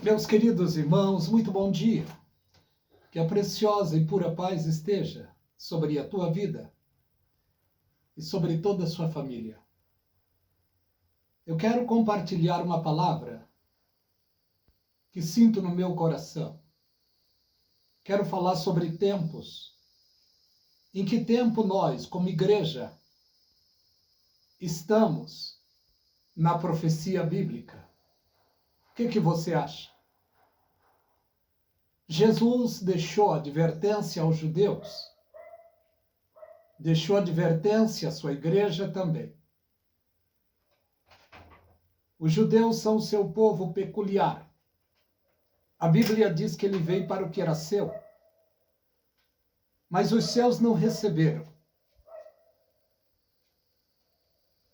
Meus queridos irmãos, muito bom dia. Que a preciosa e pura paz esteja sobre a tua vida e sobre toda a sua família. Eu quero compartilhar uma palavra que sinto no meu coração. Quero falar sobre tempos. Em que tempo nós, como igreja, estamos na profecia bíblica? O que você acha? Jesus deixou advertência aos judeus, deixou advertência à sua igreja também. Os judeus são o seu povo peculiar. A Bíblia diz que ele veio para o que era seu, mas os seus não receberam.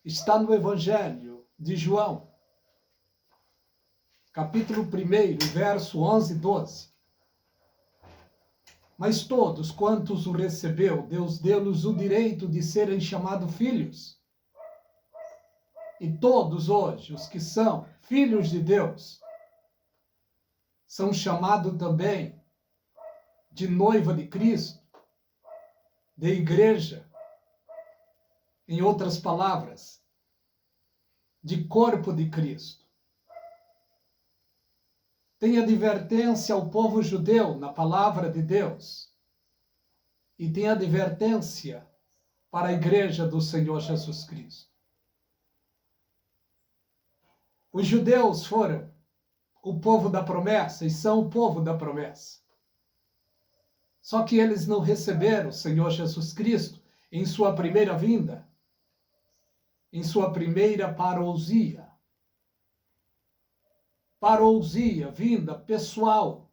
Está no Evangelho de João, capítulo 1, verso 11 e 12. Mas todos quantos o recebeu, Deus deu-lhes o direito de serem chamados filhos. E todos hoje, os que são filhos de Deus, são chamados também de noiva de Cristo, de igreja, em outras palavras, de corpo de Cristo. Tem advertência ao povo judeu na palavra de Deus e tem advertência para a igreja do Senhor Jesus Cristo. Os judeus foram o povo da promessa e são o povo da promessa. Só que eles não receberam o Senhor Jesus Cristo em sua primeira vinda, em sua primeira parousia. Parousia, vinda pessoal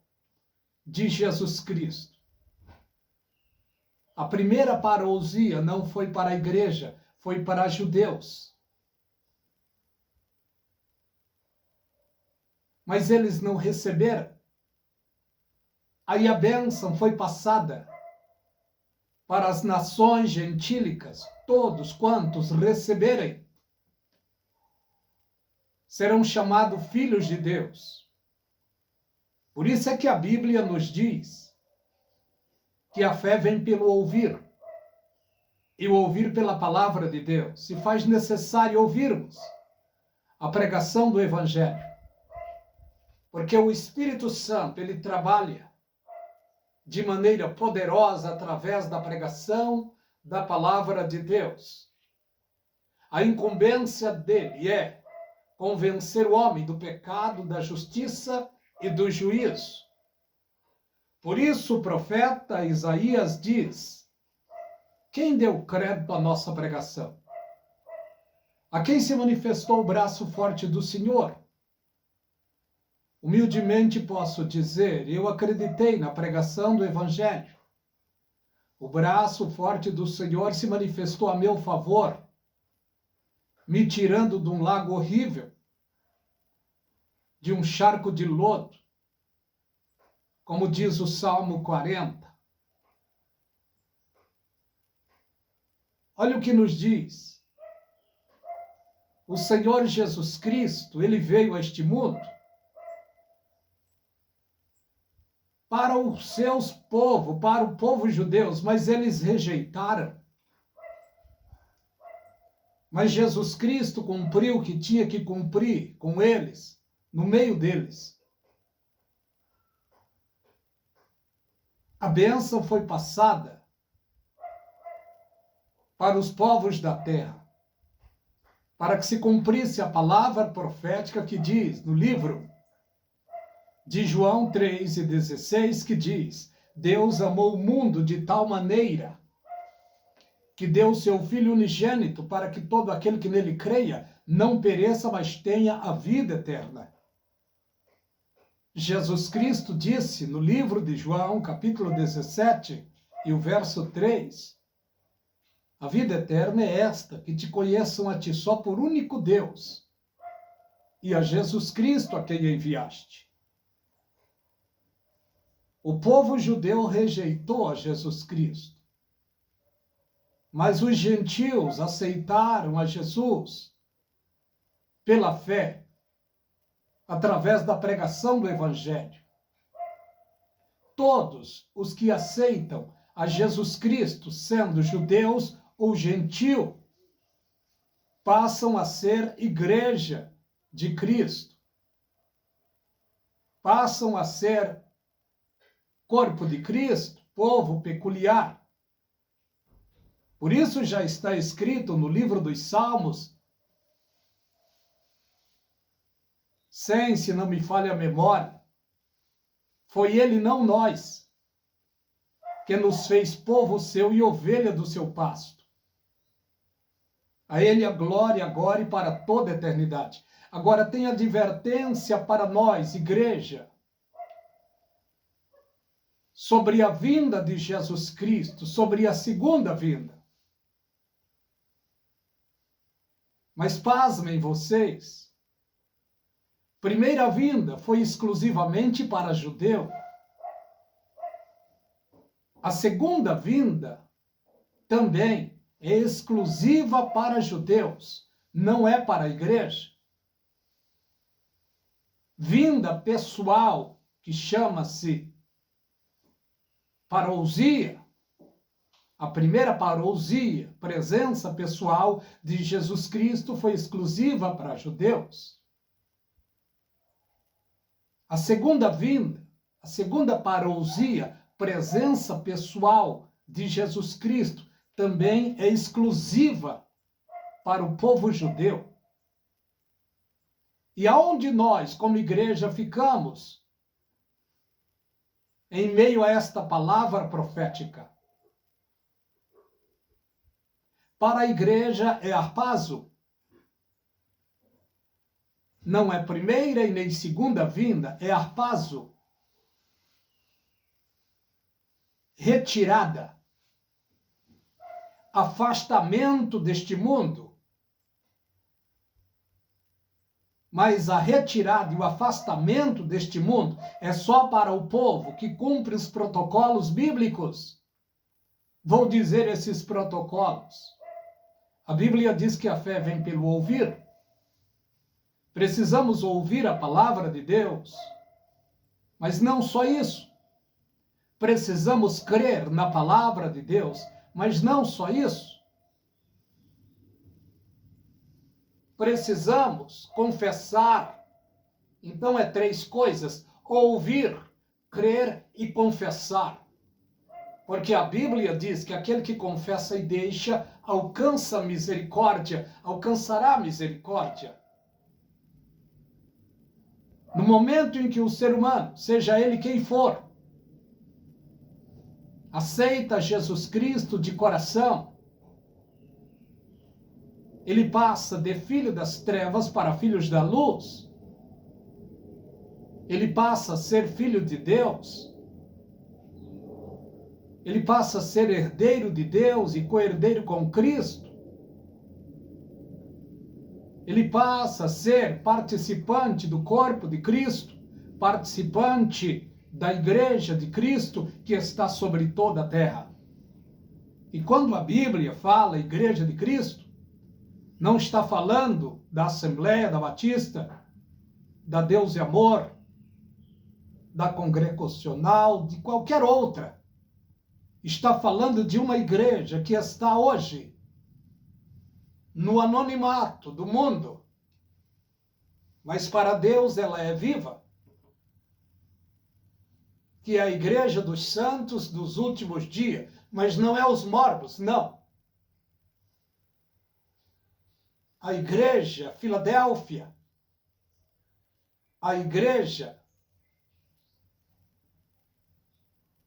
de Jesus Cristo. A primeira parousia não foi para a igreja, foi para judeus. Mas eles não receberam. Aí a bênção foi passada para as nações gentílicas, todos quantos receberem serão chamados filhos de Deus. Por isso é que a Bíblia nos diz que a fé vem pelo ouvir, e o ouvir pela palavra de Deus. Se faz necessário ouvirmos a pregação do Evangelho, porque o Espírito Santo, ele trabalha de maneira poderosa através da pregação da palavra de Deus. A incumbência dele é convencer o homem do pecado, da justiça e do juízo. Por isso o profeta Isaías diz: quem deu crédito à nossa pregação? A quem se manifestou o braço forte do Senhor? Humildemente posso dizer, eu acreditei na pregação do Evangelho. O braço forte do Senhor se manifestou a meu favor, me tirando de um lago horrível, de um charco de lodo, como diz o Salmo 40. Olha o que nos diz. O Senhor Jesus Cristo, ele veio a este mundo para os seus povos, para o povo judeu, mas eles rejeitaram. Mas Jesus Cristo cumpriu o que tinha que cumprir com eles, no meio deles. A bênção foi passada para os povos da terra, para que se cumprisse a palavra profética que diz no livro de João 3,16, que diz: Deus amou o mundo de tal maneira que deu o seu Filho unigênito para que todo aquele que nele creia não pereça, mas tenha a vida eterna. Jesus Cristo disse no livro de João, capítulo 17, e o verso 3, a vida eterna é esta, que te conheçam a ti só por único Deus, e a Jesus Cristo a quem enviaste. O povo judeu rejeitou a Jesus Cristo, mas os gentios aceitaram a Jesus pela fé. através da pregação do Evangelho. Todos os que aceitam a Jesus Cristo, sendo judeus ou gentio, passam a ser igreja de Cristo. Passam a ser corpo de Cristo, povo peculiar. Por isso já está escrito no livro dos Salmos, 100, se não me falha a memória, foi ele, não nós, que nos fez povo seu e ovelha do seu pasto. A ele a glória agora e para toda a eternidade. Agora tem advertência para nós, igreja, sobre a vinda de Jesus Cristo, sobre a segunda vinda. Mas pasmem vocês, primeira vinda foi exclusivamente para judeu. A segunda vinda também é exclusiva para judeus, não é para a igreja. Vinda pessoal, que chama-se parousia, a primeira parousia, presença pessoal de Jesus Cristo, foi exclusiva para judeus. A segunda vinda, a segunda parousia, presença pessoal de Jesus Cristo, também é exclusiva para o povo judeu. E aonde nós, como igreja, ficamos em meio a esta palavra profética? Para a igreja é harpazo. Não é primeira e nem segunda vinda, é harpazo. Retirada. Afastamento deste mundo. Mas a retirada e o afastamento deste mundo é só para o povo que cumpre os protocolos bíblicos. Vou dizer esses protocolos. A Bíblia diz que a fé vem pelo ouvir. Precisamos ouvir a palavra de Deus. Mas não só isso. Precisamos crer na palavra de Deus, mas não só isso. Precisamos confessar. Então é três coisas: ouvir, crer e confessar. Porque a Bíblia diz que aquele que confessa e deixa alcança misericórdia, alcançará misericórdia. No momento em que o ser humano, seja ele quem for, aceita Jesus Cristo de coração, ele passa de filho das trevas para filhos da luz. Ele passa a ser filho de Deus. Ele passa a ser herdeiro de Deus e co-herdeiro com Cristo. Ele passa a ser participante do corpo de Cristo, participante da igreja de Cristo que está sobre toda a terra. E quando a Bíblia fala igreja de Cristo, não está falando da Assembleia da Batista, da Deus e Amor, da Congregacional, de qualquer outra. Está falando de uma igreja que está hoje no anonimato do mundo, mas para Deus ela é viva, que é a igreja dos santos dos últimos dias, mas não é os mormons, não. A igreja Filadélfia, a igreja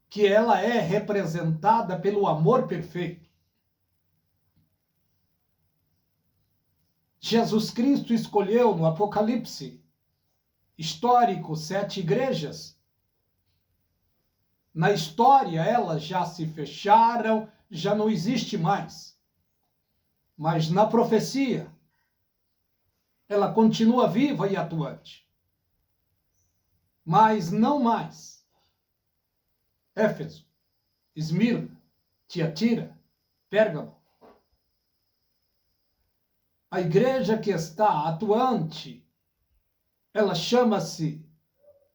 que ela é representada pelo amor perfeito. Jesus Cristo escolheu no Apocalipse histórico 7 igrejas. Na história elas já se fecharam, já não existe mais. Mas na profecia ela continua viva e atuante. Mas não mais. Éfeso, Esmirna, Tiatira, Pérgamo. A igreja que está atuante Ela chama-se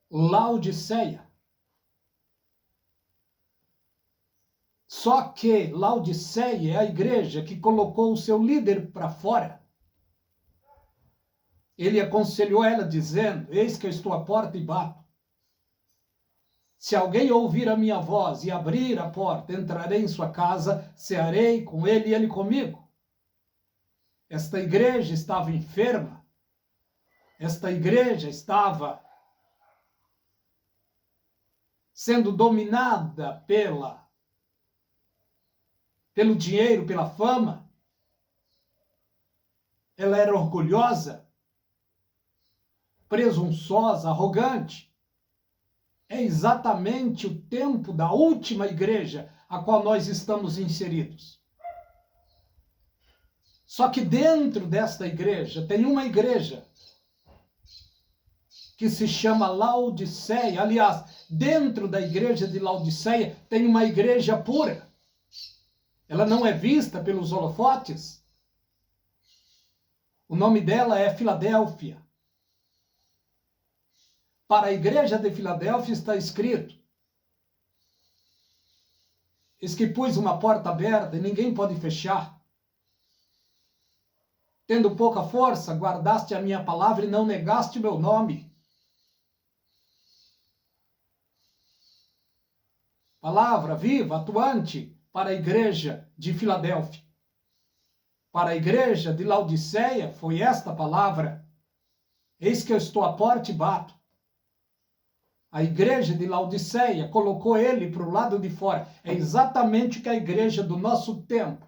Laodiceia. Só que Laodiceia é a igreja que colocou o seu líder para fora. Ele aconselhou ela dizendo: eis que eu estou à porta e bato. Se alguém ouvir a minha voz e abrir a porta, entrarei em sua casa, cearei com ele e ele comigo. Esta igreja estava enferma. Esta igreja estava sendo dominada pelo dinheiro, pela fama. Ela era orgulhosa, presunçosa, arrogante. É exatamente o tempo da última igreja a qual nós estamos inseridos. Só que dentro desta igreja tem uma igreja que se chama Laodiceia. Aliás, dentro da igreja de Laodiceia tem uma igreja pura. Ela não é vista pelos holofotes. O nome dela é Filadélfia. Para a igreja de Filadélfia está escrito: eis que pus uma porta aberta e ninguém pode fechar. Tendo pouca força, guardaste a minha palavra e não negaste o meu nome. Palavra viva, atuante para a igreja de Filadélfia. Para a igreja de Laodiceia foi esta palavra: eis que eu estou à porta e bato. A igreja de Laodiceia colocou ele para o lado de fora. É exatamente o que a igreja do nosso tempo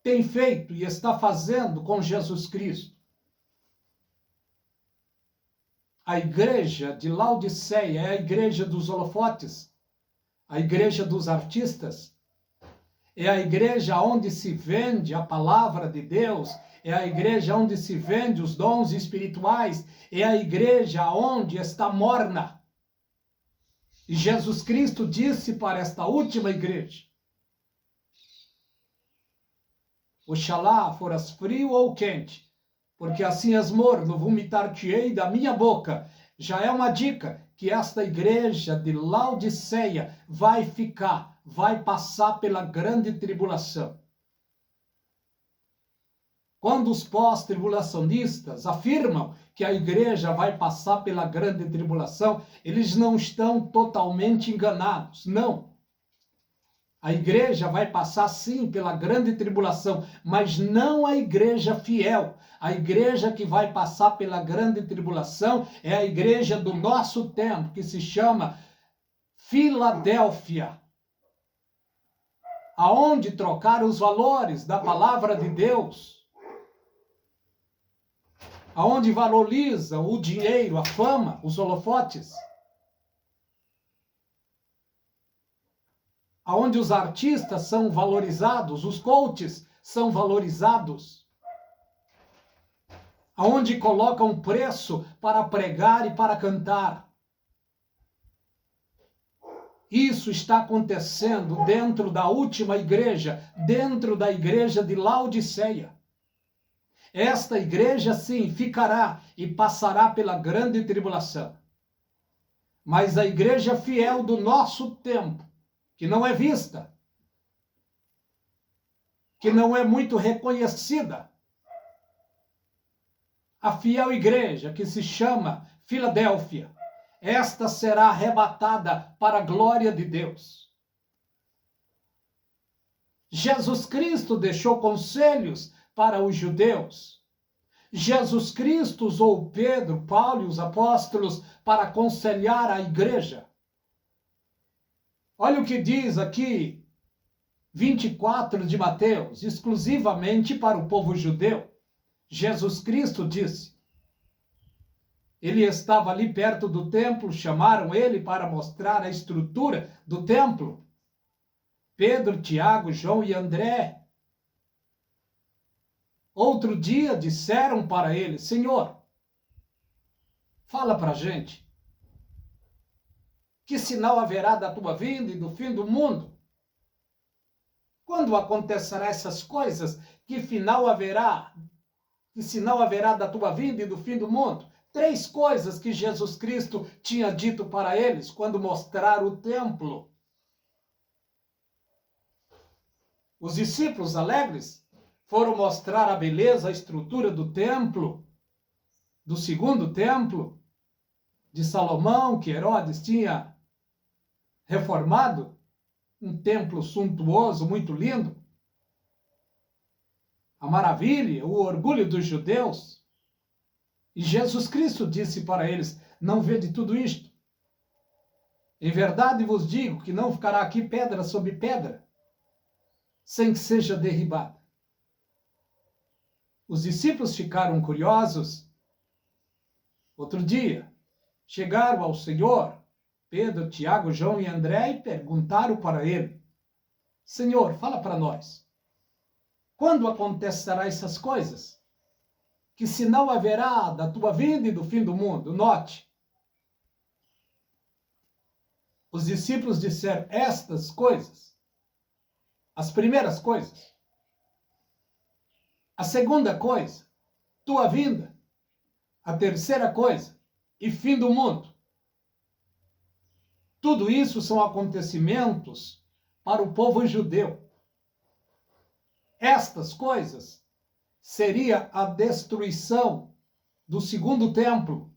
tem feito e está fazendo com Jesus Cristo. A igreja de Laodiceia é a igreja dos holofotes, a igreja dos artistas, é a igreja onde se vende a palavra de Deus, é a igreja onde se vende os dons espirituais, é a igreja onde está morna. E Jesus Cristo disse para esta última igreja: oxalá foras frio ou quente, porque assim és morno, vomitar-te-ei da minha boca. Já é uma dica que esta igreja de Laodiceia vai passar pela grande tribulação. Quando os pós-tribulacionistas afirmam que a igreja vai passar pela grande tribulação, eles não estão totalmente enganados, não. A igreja vai passar sim pela grande tribulação, mas não a igreja fiel. A igreja que vai passar pela grande tribulação é a igreja do nosso tempo, que se chama Filadélfia, aonde trocaram os valores da palavra de Deus, aonde valorizam o dinheiro, a fama, os holofotes, aonde os artistas são valorizados, os coaches são valorizados, aonde colocam preço para pregar e para cantar. Isso está acontecendo dentro da última igreja, dentro da igreja de Laodiceia. Esta igreja, sim, ficará e passará pela grande tribulação. Mas a igreja fiel do nosso tempo, que não é vista, que não é muito reconhecida, a fiel igreja que se chama Filadélfia, esta será arrebatada para a glória de Deus. Jesus Cristo deixou conselhos para os judeus. Jesus Cristo usou Pedro, Paulo e os apóstolos para aconselhar a igreja. Olha o que diz aqui, 24 de Mateus, exclusivamente para o povo judeu. Jesus Cristo disse: ele estava ali perto do templo, chamaram ele para mostrar a estrutura do templo. Pedro, Tiago, João e André. Outro dia disseram para ele: Senhor, fala para a gente. Que sinal haverá da tua vinda e do fim do mundo? Quando acontecerão essas coisas? Que final haverá que sinal haverá da tua vinda e do fim do mundo? 3 coisas que Jesus Cristo tinha dito para eles quando mostraram o templo. Os discípulos alegres foram mostrar a beleza, a estrutura do templo, do segundo templo de Salomão, que Herodes tinha reformado, um templo suntuoso, muito lindo. A maravilha, o orgulho dos judeus. E Jesus Cristo disse para eles: não vede tudo isto? Em verdade vos digo que não ficará aqui pedra sobre pedra, sem que seja derribada. Os discípulos ficaram curiosos. Outro dia, chegaram ao Senhor, Pedro, Tiago, João e André, e perguntaram para ele: Senhor, fala para nós, quando acontecerá essas coisas? Que sinal haverá da tua vinda e do fim do mundo? Note, os discípulos disseram estas coisas, as primeiras coisas. A segunda coisa, tua vinda. A terceira coisa, e fim do mundo. Tudo isso são acontecimentos para o povo judeu. Estas coisas seria a destruição do segundo templo,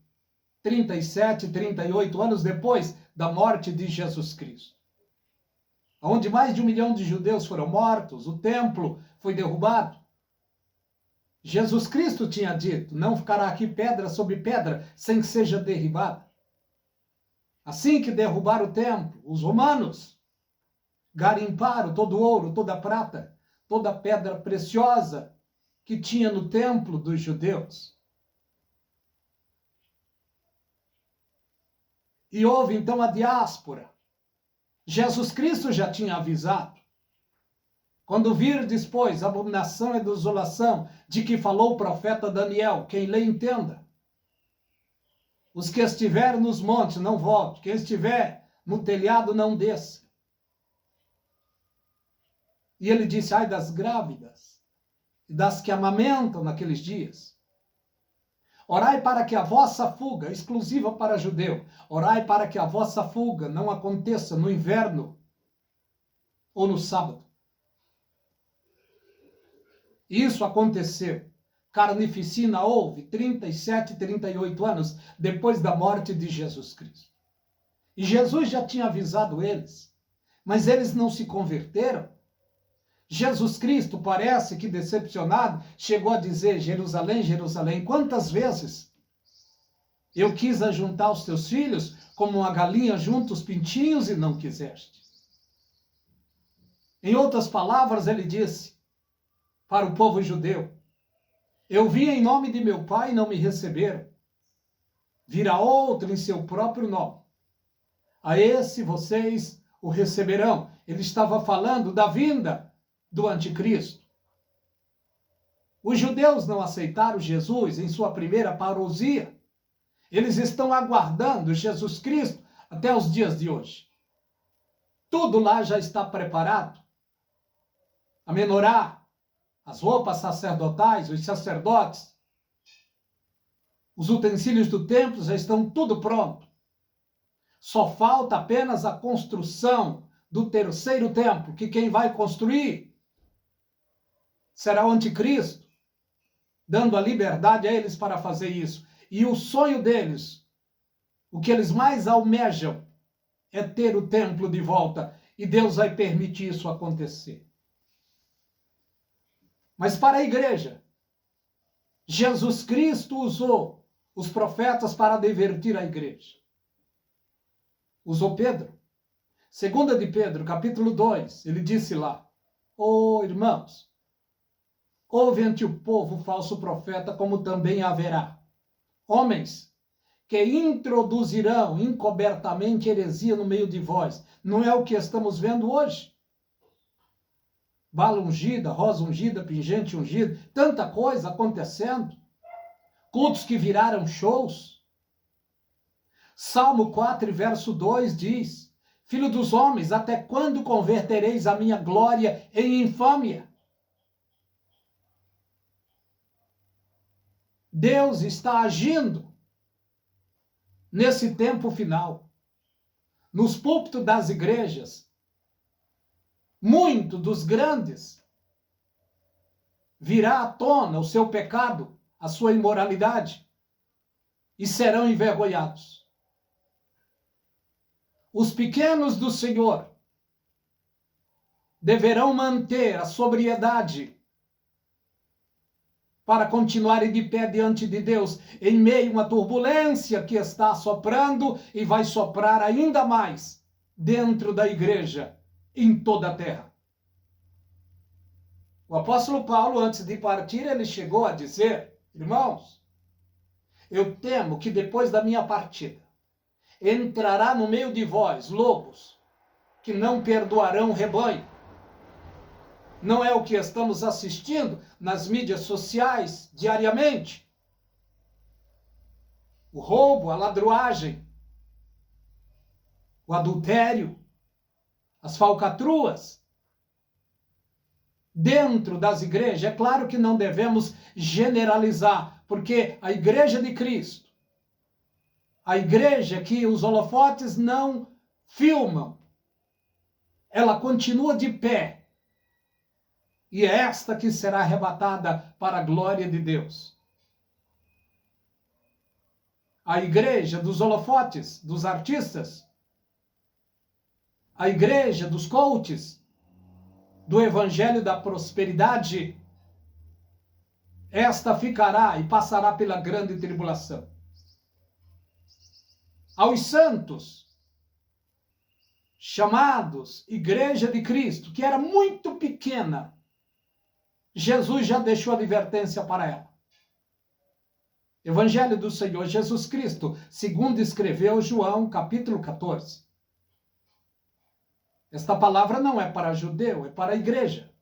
37, 38 anos depois da morte de Jesus Cristo. Onde mais de 1 milhão de judeus foram mortos, o templo foi derrubado. Jesus Cristo tinha dito: não ficará aqui pedra sobre pedra sem que seja derribada. Assim que derrubaram o templo, os romanos garimparam todo o ouro, toda a prata, toda a pedra preciosa que tinha no templo dos judeus. E houve então a diáspora. Jesus Cristo já tinha avisado: quando virdes, pois, abominação e desolação, de que falou o profeta Daniel, quem lê entenda. Os que estiverem nos montes, não volte. Quem estiver no telhado, não desça. E ele disse: ai das grávidas e das que amamentam naqueles dias. Orai para que a vossa fuga, exclusiva para judeu, orai para que a vossa fuga não aconteça no inverno ou no sábado. Isso aconteceu. Carnificina houve 37, 38 anos depois da morte de Jesus Cristo. E Jesus já tinha avisado eles, mas eles não se converteram. Jesus Cristo, parece que decepcionado, chegou a dizer: Jerusalém, Jerusalém, quantas vezes eu quis ajuntar os teus filhos como uma galinha junta os pintinhos e não quiseste. Em outras palavras, ele disse para o povo judeu: eu vim em nome de meu Pai e não me receberam. Virá outro em seu próprio nome. A esse vocês o receberão. Ele estava falando da vinda do anticristo. Os judeus não aceitaram Jesus em sua primeira parousia. Eles estão aguardando Jesus Cristo até os dias de hoje. Tudo lá já está preparado. A menorá, as roupas sacerdotais, os sacerdotes, os utensílios do templo já estão tudo pronto. Só falta apenas a construção do terceiro templo, que quem vai construir será o anticristo, dando a liberdade a eles para fazer isso. E o sonho deles, o que eles mais almejam, é ter o templo de volta. E Deus vai permitir isso acontecer. Mas para a igreja, Jesus Cristo usou os profetas para divertir a igreja. Usou Pedro. 2 de Pedro, capítulo 2, ele disse lá: oh, irmãos, houve entre o povo falso profeta, como também haverá homens que introduzirão encobertamente heresia no meio de vós. Não é o que estamos vendo hoje? Bala ungida, rosa ungida, pingente ungida, tanta coisa acontecendo. Cultos que viraram shows. Salmo 4, verso 2 diz: Filho dos homens, até quando convertereis a minha glória em infâmia? Deus está agindo nesse tempo final. Nos púlpitos das igrejas, muito dos grandes virá à tona o seu pecado, a sua imoralidade, e serão envergonhados. Os pequenos do Senhor deverão manter a sobriedade para continuarem de pé diante de Deus, em meio a uma turbulência que está soprando e vai soprar ainda mais dentro da igreja, em toda a terra. O apóstolo Paulo, antes de partir, ele chegou a dizer: irmãos, eu temo que depois da minha partida entrará no meio de vós lobos que não perdoarão o rebanho. Não é o que estamos assistindo nas mídias sociais diariamente? O roubo, a ladruagem, o adultério, as falcatruas dentro das igrejas. É claro que não devemos generalizar, porque a igreja de Cristo, a igreja que os holofotes não filmam, ela continua de pé. E é esta que será arrebatada para a glória de Deus. A igreja dos holofotes, dos artistas, a igreja dos coaches, do evangelho da prosperidade, esta ficará e passará pela grande tribulação. Aos santos, chamados Igreja de Cristo, que era muito pequena, Jesus já deixou advertência para ela. Evangelho do Senhor Jesus Cristo, segundo escreveu João, capítulo 14. Esta palavra não é para judeu, é para a igreja.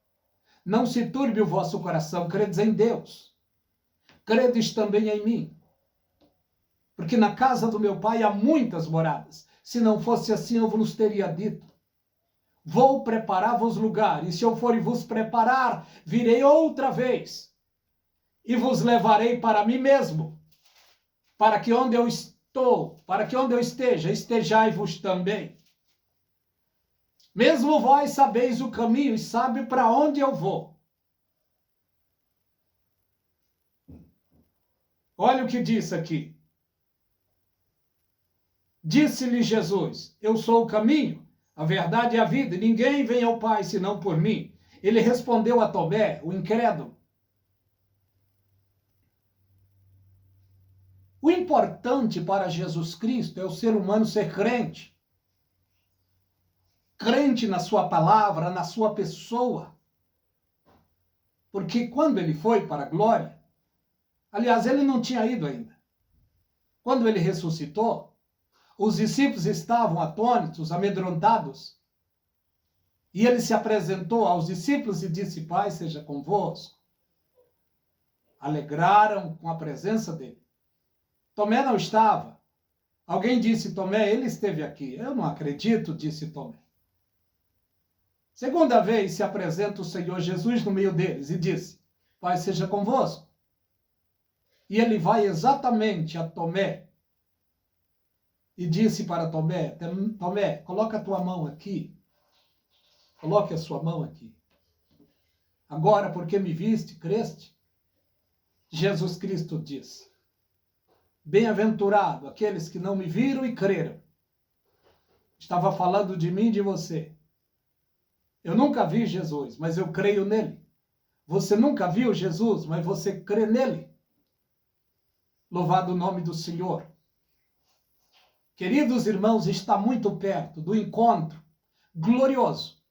Não se turbe o vosso coração, credes em Deus. Credes também em mim. Porque na casa do meu pai há muitas moradas. Se não fosse assim, eu vos teria dito. Vou preparar-vos lugar, e se eu for e vos preparar, virei outra vez, e vos levarei para mim mesmo, para que onde eu estou, para que onde eu esteja, estejai-vos também. Mesmo vós sabeis o caminho e sabe para onde eu vou. Olha o que diz aqui. Disse-lhe Jesus: eu sou o caminho, a verdade e a vida, e ninguém vem ao Pai senão por mim. Ele respondeu a Tomé, o incrédulo: o importante para Jesus Cristo é o ser humano ser crente. Crente na sua palavra, na sua pessoa. Porque quando ele foi para a glória, aliás, ele não tinha ido ainda. Quando ele ressuscitou, os discípulos estavam atônitos, amedrontados. E ele se apresentou aos discípulos e disse: Pai seja convosco. Alegraram com a presença dele. Tomé não estava. Alguém disse: Tomé, ele esteve aqui. Eu não acredito, disse Tomé. Segunda vez se apresenta o Senhor Jesus no meio deles e disse: Pai seja convosco. E ele vai exatamente a Tomé e disse para Tomé: Tomé, coloca a tua mão aqui. Coloque a sua mão aqui. Agora, porque me viste, creste? Jesus Cristo diz: bem-aventurado aqueles que não me viram e creram. Estava falando de mim e de você. Eu nunca vi Jesus, mas eu creio nele. Você nunca viu Jesus, mas você crê nele. Louvado o nome do Senhor. Queridos irmãos, está muito perto do encontro glorioso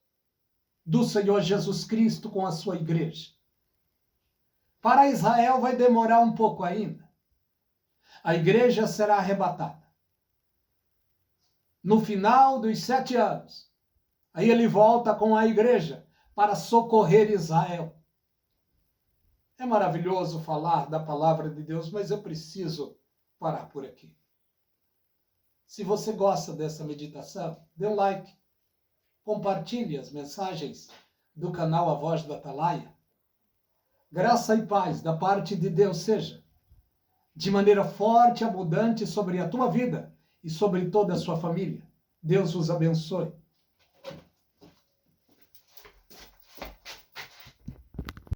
do Senhor Jesus Cristo com a sua igreja. Para Israel vai demorar um pouco ainda. A igreja será arrebatada. No final dos 7 anos, aí ele volta com a igreja para socorrer Israel. É maravilhoso falar da palavra de Deus, mas eu preciso parar por aqui. Se você gosta dessa meditação, dê um like. Compartilhe as mensagens do canal A Voz da Atalaia. Graça e paz da parte de Deus seja de maneira forte e abundante sobre a tua vida e sobre toda a sua família. Deus os abençoe.